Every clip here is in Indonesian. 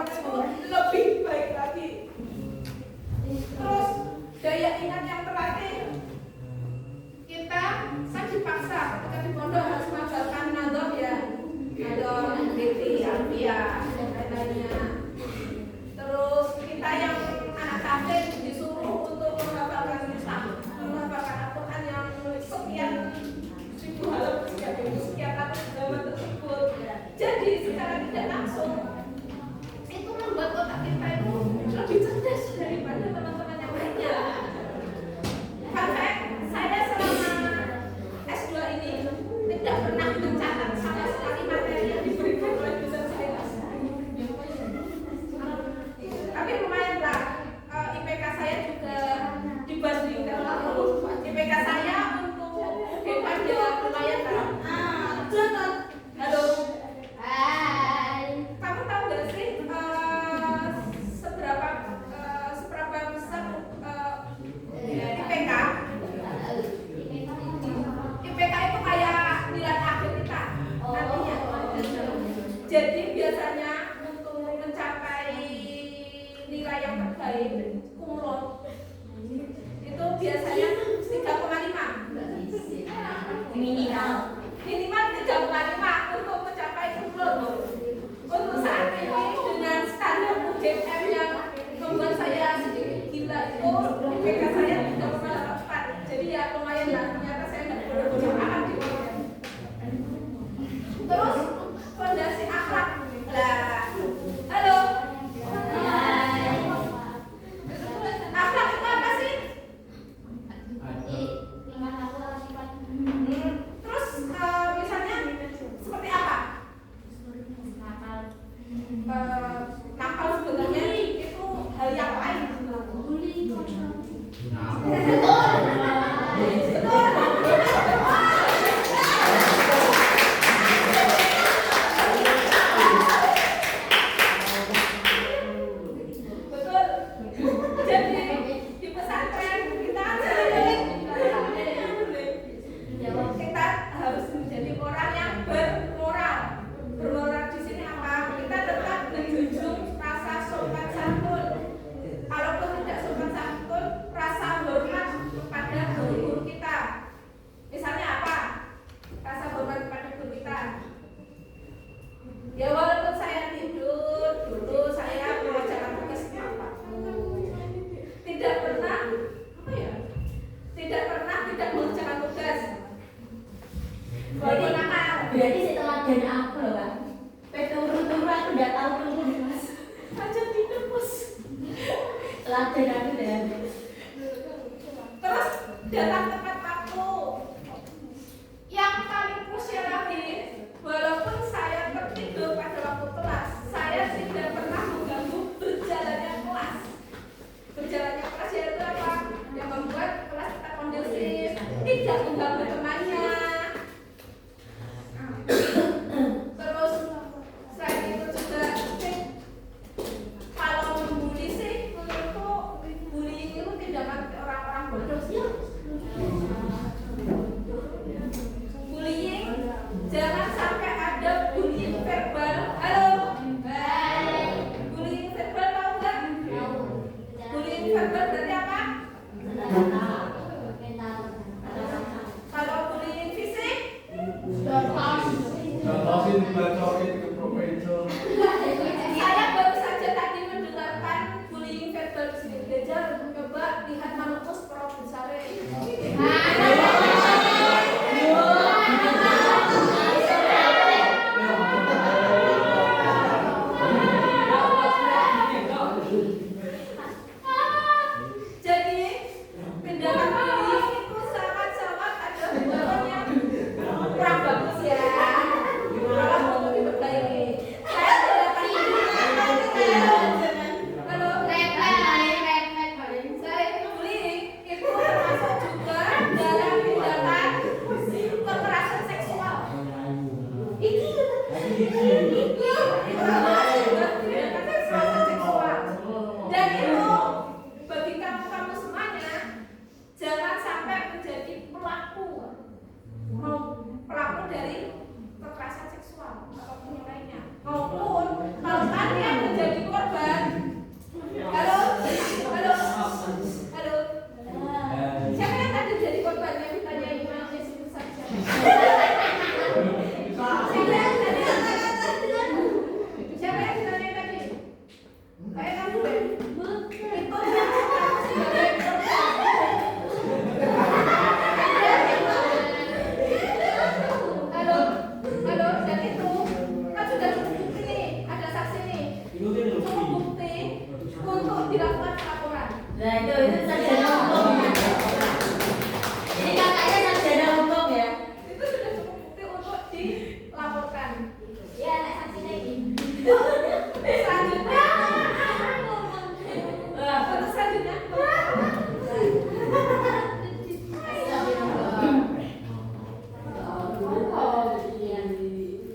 waktu itu lebih baik lagi. Terus daya ingat yang terlatih, saya dipaksa ketika di pondok harus mengajarkan nadab ya, nadab, diti, alfiah, dan lain-lainnya. Terus kita yang anak tabligh disuruh untuk menghafalkan Al-Quran yang sekian ribu halaman, sekian ratus halaman tersebut. Jadi secara tidak langsung itu membuat otak kita itu lebih cerdas daripada teman-teman yang lainnya. Sampai saya selama S2 ini tidak pernah mencatat sama sekali materi yang diberikan oleh dosen saya. Tapi lumayan lah, IPK saya juga dibandingkan IPK saya untuk UGM ya lumayan lah. Halo. Hai. Kamu tahu gak sih seberapa besar IPK? IPK itu kayak nilai akhir kita nantinya. Jadi biasanya untuk mencapai nilai yang terbaik kumlot itu biasanya 3,5 minimal 3,5 untuk mencapai kumlot. Untuk saat ini dengan standar UGM yang membuat saya sedikit gila itu IPK saya 3,4. Jadi ya lumayan lah, ternyata saya tidak bodoh-bodoh amat di UGM. Terus fondasi akhlak lah. Halo. Hai. Akhlak itu apa sih? Terus misalnya seperti apa? Nakal sebenarnya itu hal yang lain. Ya walaupun saya tidur, dulu saya mengerjakan tugas apa? Tidak pernah tidak mengerjakan tugas. Berarti setelah dan aku loh Pak. Turu-turu aku udah tahu turu Mas. Aja tidur bos. Teladan aku dan. Terus datang tepat waktu. Yang paling krusial lagi, walaupun saya tertidur pada waktu kelas, saya tidak pernah mengganggu berjalannya kelas. Berjalannya kelas yaitu apa? Yang membuat kelas kita kondusif, tidak mengganggu temannya. Terus selain itu juga kalau membuli sih menurutku Nah itu sarjana hukum. Ini kakaknya sarjana hukum ya. Itu sudah cukup bukti untuk dilaporkan. Ya, nek saksinya ini. Selanjutnya, untuk selanjutnya,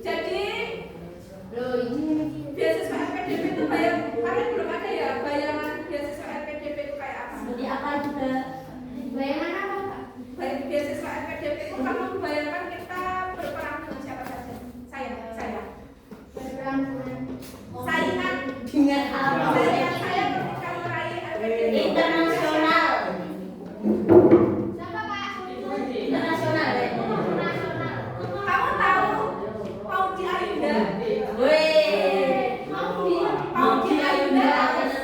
jadi beasiswa LPDP itu bayar, kalian belum ada ya bayangan beasiswa LPDP itu kayak apa? Seperti apa juga? Bayangan apa, Kak? Beasiswa LPDP itu kamu bayangkan kita berperang dengan siapa saja? Saya. Berperang dengan Saingan Dengan apa? saya ketika meraih LPDP Internasional. siapa, Kak? Internasional ya. Nasional. Kamu tahu Paudi Ayunda? Weh. Paudi Ayunda.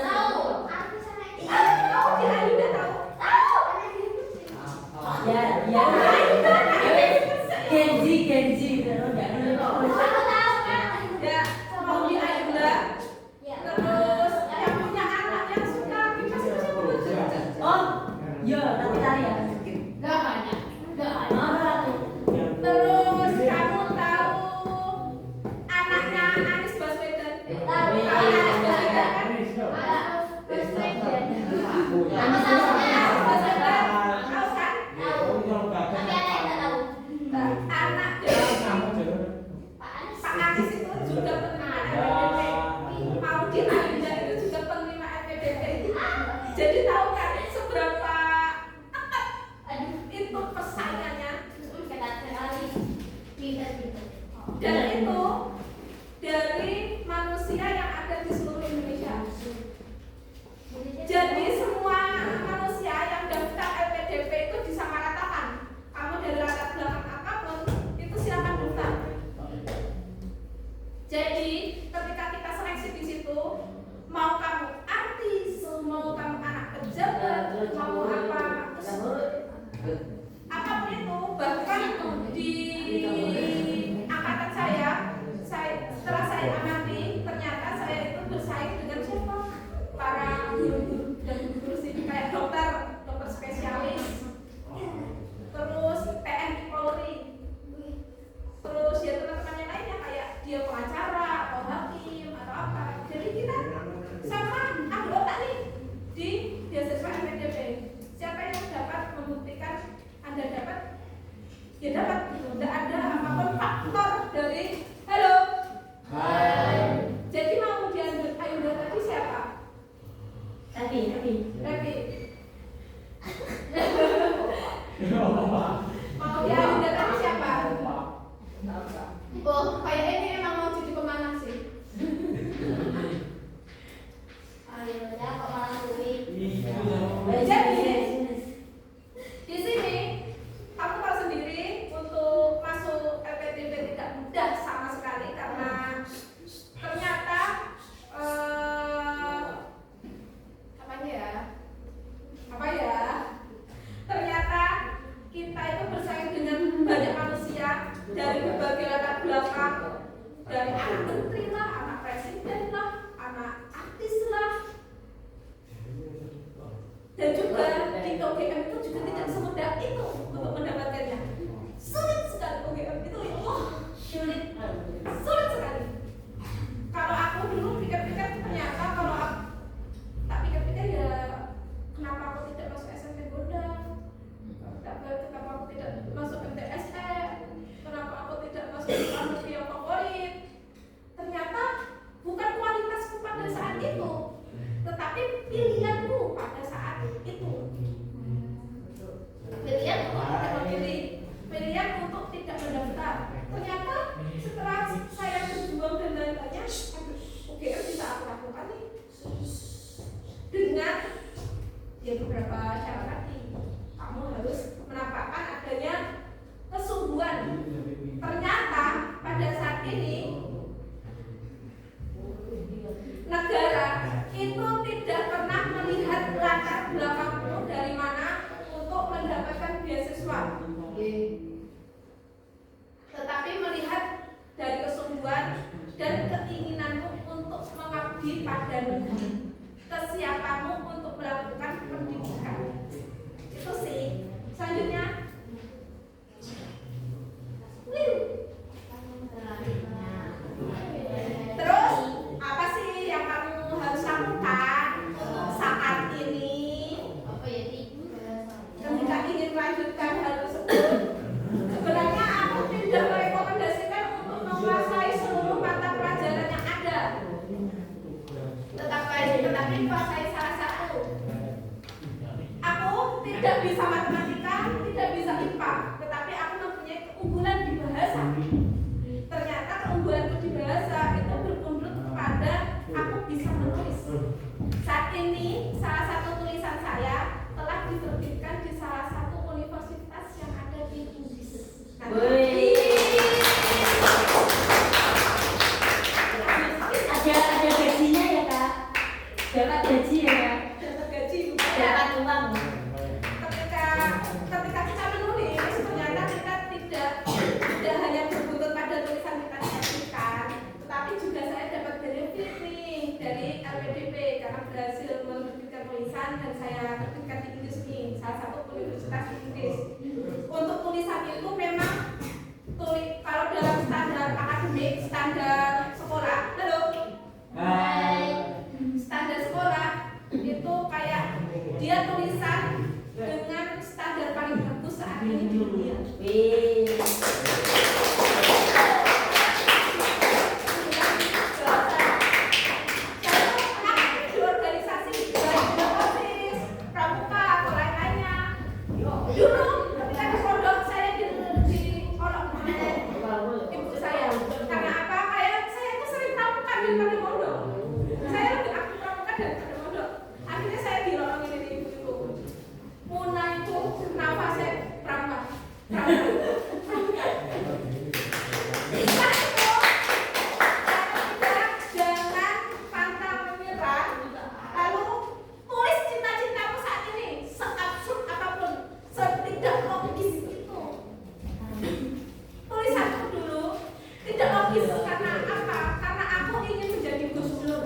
Tahu. Aku sama ini. Paudi Ayunda tahu? Tahu. Ya. Genji. Kalau nggak ngerti kok. Aku tahu, Kak. Ya, Paudi Ayunda. Ya. Terus yang punya anak yang suka kipas itu siapa? Oh, iya, tapi tadi ya. Enggak banyak. Enggak banyak. Marah tuh. Terus kamu tahu anaknya Anies Baswedan? Tahu. Tahu Anies Baswedan kan? Ada presiden. Anies Baswedan. Anies Baswedan, tahu kan? Tahu. Tapi ada yang enggak tahu. Nah, anak dari Pak Anies. Pak Anies itu juga penerima LPDP. Paudi Ayunda itu juga penerima LPDP. Jadi tahu kan seberapa Aduh. itu persaingannya? Ketat sekali. Pintar. Dan itu dari manusia yang ada di seluruh Indonesia. Jadi semua manusia yang daftar LPDP itu disamaratakan. Kamu dari latar belakang apapun itu silakan daftar. Jadi ketika kita seleksi di situ, mau kamu artis, mau kamu anak pejabat, mau apapun itu, bahkan di angkatan saya setelah saya amati ternyata saya itu bersaing dengan siapa? Para guru-guru dan guru sini kayak dokter spesialis, terus TNI Polri, terus ya teman-teman yang lainnya kayak dia pengacara atau hakim atau apa. Jadi kita sama adu otak nih di beasiswa LPDP. Siapa yang dapat membuktikan Anda dapat? Ya dapat. Tidak ada apapun faktor dari halo. Jadi mau diambil Ayunda tadi siapa? Tapi. Revi. Mau diambil tadi siapa? Oh, kayak ini emang mau jadi pemanah sih. Ayo, ya kok malah sulit. Jadi di sini kamu tahu sendiri untuk masuk LPDP tidak mudah sama sekali karena ternyata ternyata kita itu bersaing dengan banyak manusia dari berbagai latar belakang, dari anak menteri lah, anak presiden lah, anak artis lah. Dan juga di OGM itu juga tidak semudah itu untuk mendapatkannya. Sulit sekali OGM itu, ya Allah, sulit sekali. Kalau aku dulu pikir-pikir ternyata kalau aku tak pikir-pikir ya kenapa aku tidak masuk SMP Gondang, kenapa aku tidak masuk MTSE, kenapa aku tidak masuk kampus yang favorit. Ternyata bukan kualitasku pada saat itu, tetapi pilihanku pada saat itu. Pilihan untuk tidak memilih, pilihan untuk tidak mendaftar. Ternyata setelah saya berjuang dan lain-lainnya, UGM bisa aku lakukan nih dengan ya beberapa syarat tadi. Kamu harus menampakkan adanya kesungguhan. Ternyata pada saat ini negara itu tidak pernah melihat latar belakangmu dari mana untuk mendapatkan beasiswa, tetapi melihat dari kesungguhan dan keinginanmu untuk mengabdi pada negara, kesiapanmu untuk melakukan Selanjutnya. Terus apa sih yang kamu harus lakukan untuk saat ini Apa ya, Di? ketika ingin melanjutkan hal tersebut? Sebenarnya aku tidak merekomendasikan untuk menguasai seluruh mata pelajaran yang ada, tetapi kuasai salah satu. Aku tidak bisa matematika, tidak bisa IPA, tetapi aku mempunyai keunggulan di bahasa. Ternyata keunggulanku di bahasa itu berkumpul kepada aku bisa menulis. Saat ini salah satu tulisan saya telah diterbitkan di salah satu universitas yang ada di Inggris. Ada gajinya ya kak, dapat gaji ya kak, Dapat gaji bukan? dapat uang. Ketika kita menulis, ternyata kita tidak hanya berbuntut pada tulisan kita kreasikan, tetapi juga saya dapat benefit nih dari LPDP karena berhasil menerbitkan tulisan dan saya terbitkan di Inggris nih, salah satu universitas di Inggris. Untuk tulisan itu memang kalau dalam standar akademik, standar sekolah, standar sekolah itu kayak dia tulisan dengan standar paling bagus saat ini di dunia. Saya aktif di organisasi, baik di OSIS, pramuka, atau lain-lainnya. Dulu ketika di pondok saya diolok ibu saya. Karena apa? Kayak saya itu sering pramuka daripada pondok. Saya lebih aktif pramuka daripada pondok. Akhirnya saya diolongin ini ibu-ibu. Muna itu nafasnya pramuka. Setelah itu, jangan pantang menyerah. Lalu tulis cita-citamu saat ini, seabsurd apapun, setidak logis itu. Tulisanku dulu tidak logis karena apa? Karena aku ingin menjadi Gus Dur.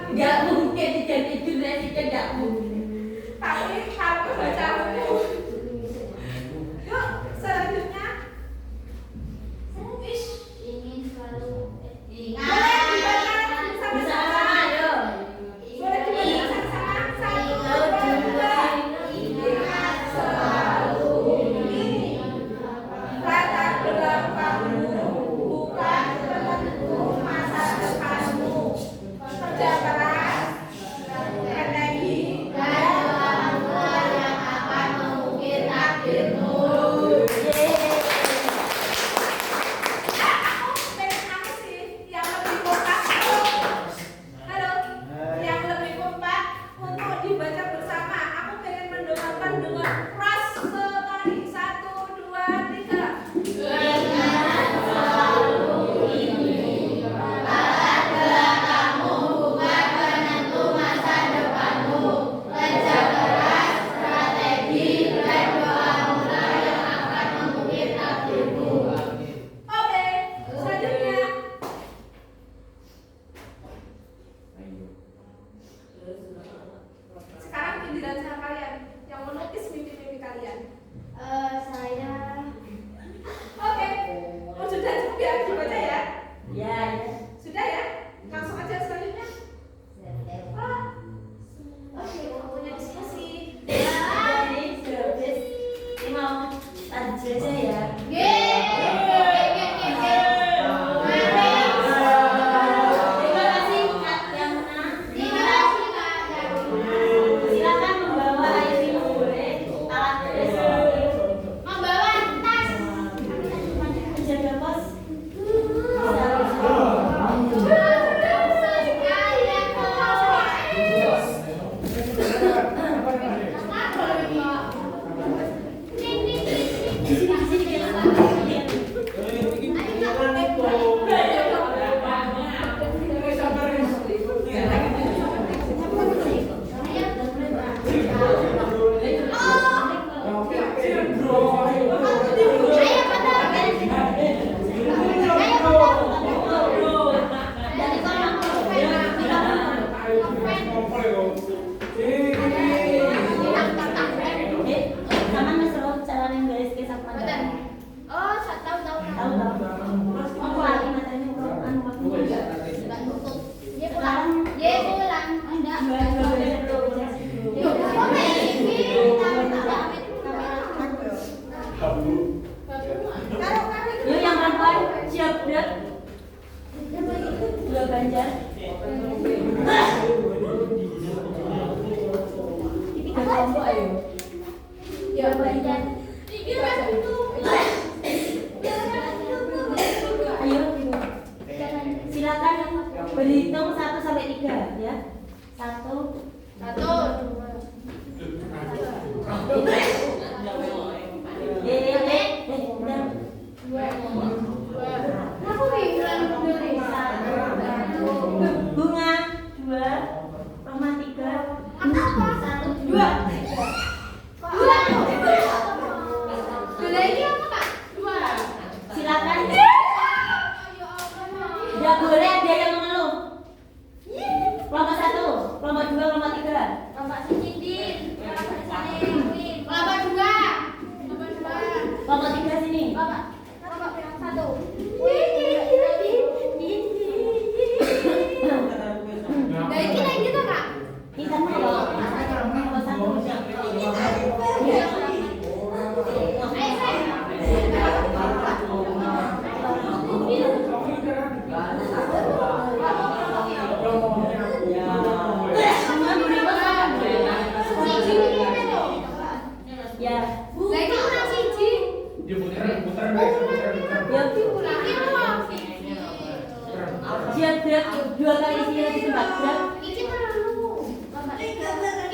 Nggak mungkin jadi jurnalis, nggak mungkin. Tapi kalau baca buku, yuk selanjutnya, wish Ingin selalu boleh dibaca sama-sama. Ayo. Boleh dibaca sama-sama. 1, 2, 3. Ingat selalu ini. Latar belakangmu bukan penentu masa depanmu. Kerja keras, strategi, dan orang tua yang akan mengukir takdirmu. Aku pengen apa sih yang lebih kompak? Halo, yang lebih kompak untuk dibaca bersama. Aku pengen mendengarkan dengan keras sekali. 1, 2, 3. Oke, selanjutnya. Sekarang kelompok ayo. Ya, baikkan. Ayo. Silakan berhitung 1 sampai 3 ya. 1 bunga 2 Roma 3 1 2 silakan. Tidak boleh ada yang mengeluh. Kelompok 1, kelompok 2, kelompok 3. Kelompok 3 sini. Ini sama loh. Kelompok 1. Ya. Siap gerak 2 kali sila di tempat gerak.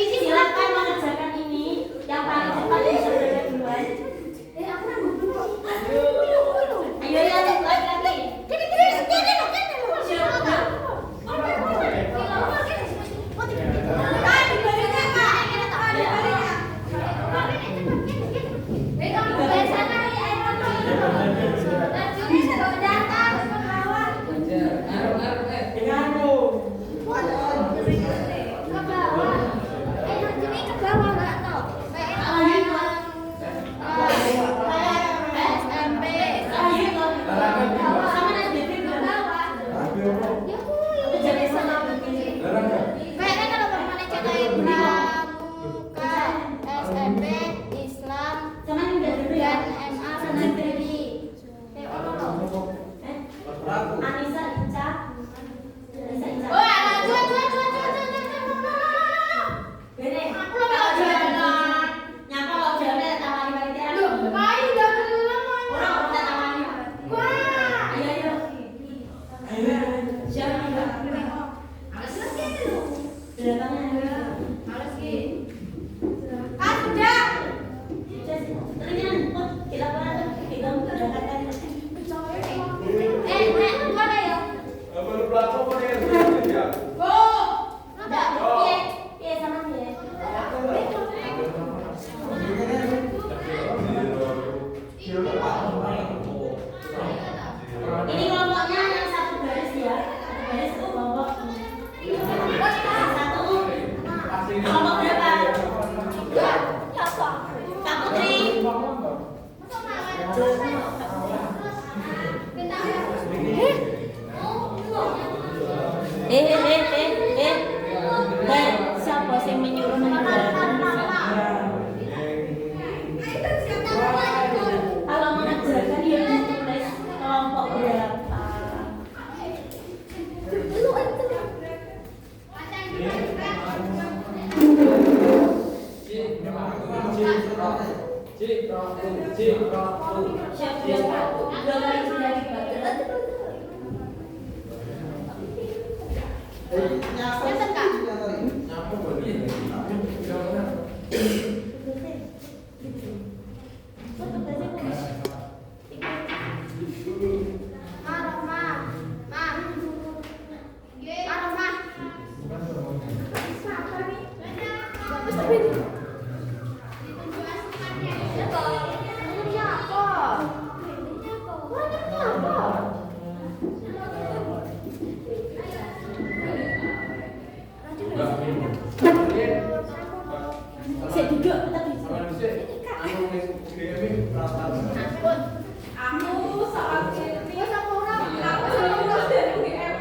Silakan mengerjakan ini. Yang paling cepat bisa bergerak duluan. Ayo ya, lagi. Ini kelompoknya yang satu garis ya. Satu garis itu kelompok. Kelompok berapa? Kak Putri. Siapa sih menyuruh meninggalkan? Kalau mengerjakan dia ditulis kelompok berapa? Siap siap. 2 kali sudah dibaca. Saya duduk tapi Aku saat ini aku dari UGM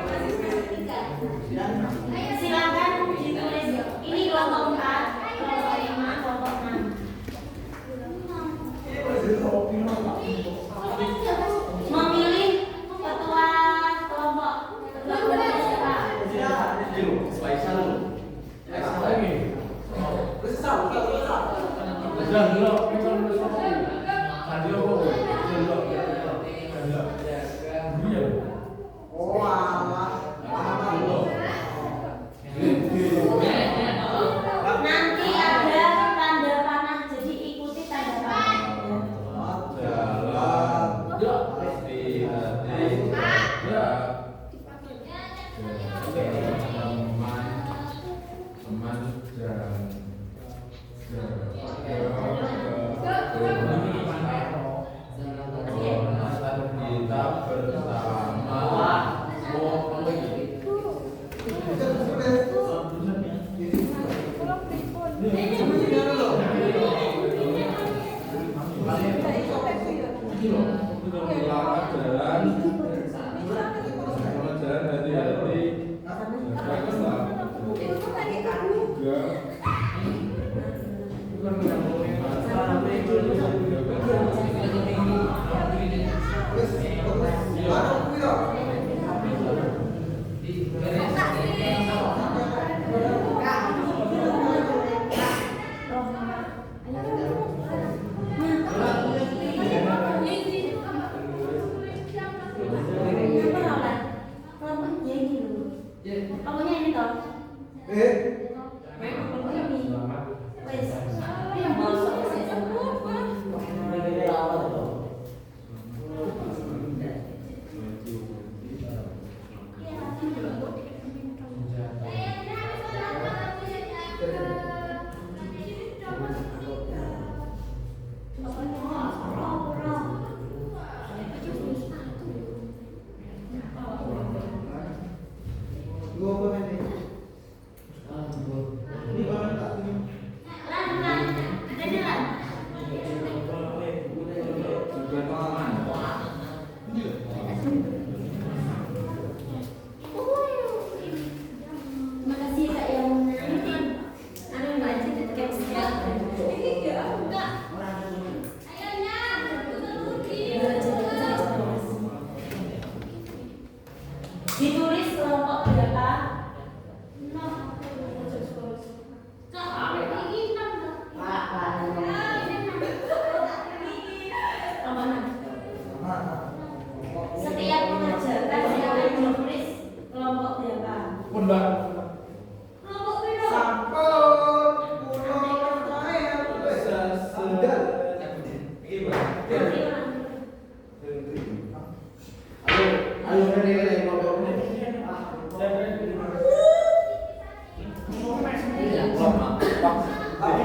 silakan ditulis. Ini kelompok 4, kelompok 5, kelompok 6. Memilih ketua kelompok. Ketua siapa?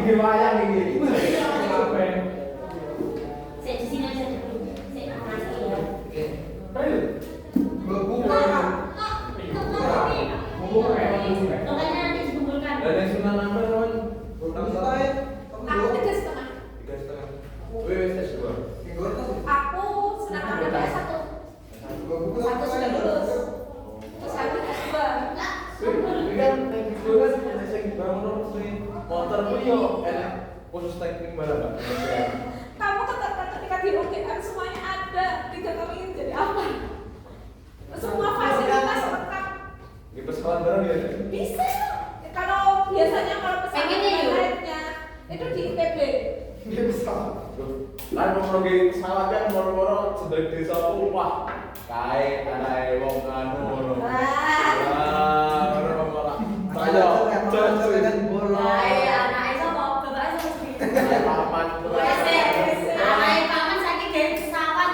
Iki wayang iki. Saya di sini aja dulu. Saya masih ya. Ayo. Buka. Makanya nanti dikumpulkan. Dan yang sunan nambah kawan. Aku 3,5. 3,5. Wes tes 2. Aku senang ambil S1. Satu sudah lulus. Terus aku S2. Motor ku yo enak khusus teknik balap. Kamu ketika di UGM semuanya ada. Tiga kamu ingin jadi apa? Semua fasilitas lengkap. Di pesawat bareng ya. Bisa. Kalau biasanya kalau pesawat Pengennya yuk. lainnya itu di IPB. Lan mau pergi pesawat kan moro-moro sedek desa wah kae anae wong anu ngono. Wah, ora. Ayo, Nah, ya anaknya sama bapaknya sama sendiri. paman. Anaknya paman sakit dari pesawat.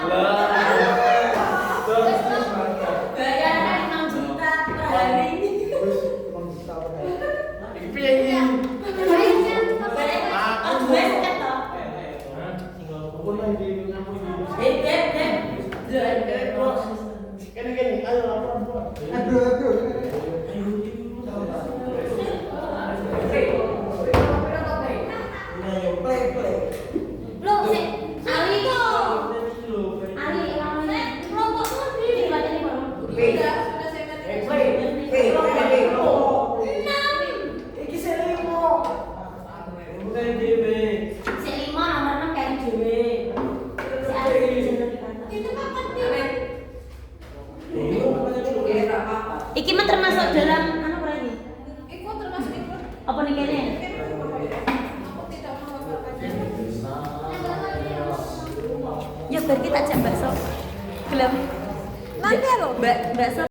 Bayarnya 6 juta per hari. Iki piye iki? Aku gue seket toh. Pun lagi ngamu iki. Kene ayo laporan. Loh, sih. Ali namanya kelompok tuh sendiri baca di bawah. Sudah saya ngerti. Si 5 nomor 6 kayak dewe. Si Ali jeneng di kantor. Itu kan penting. Amin. Ya, enggak apa-apa. Iki mah termasuk dalam anu berarti. Iku termasuk ikut. Apa nih kene? Aku tidak mengatakannya. Ya bar kita ajak bakso. Gelem. Nanti lo. Bakso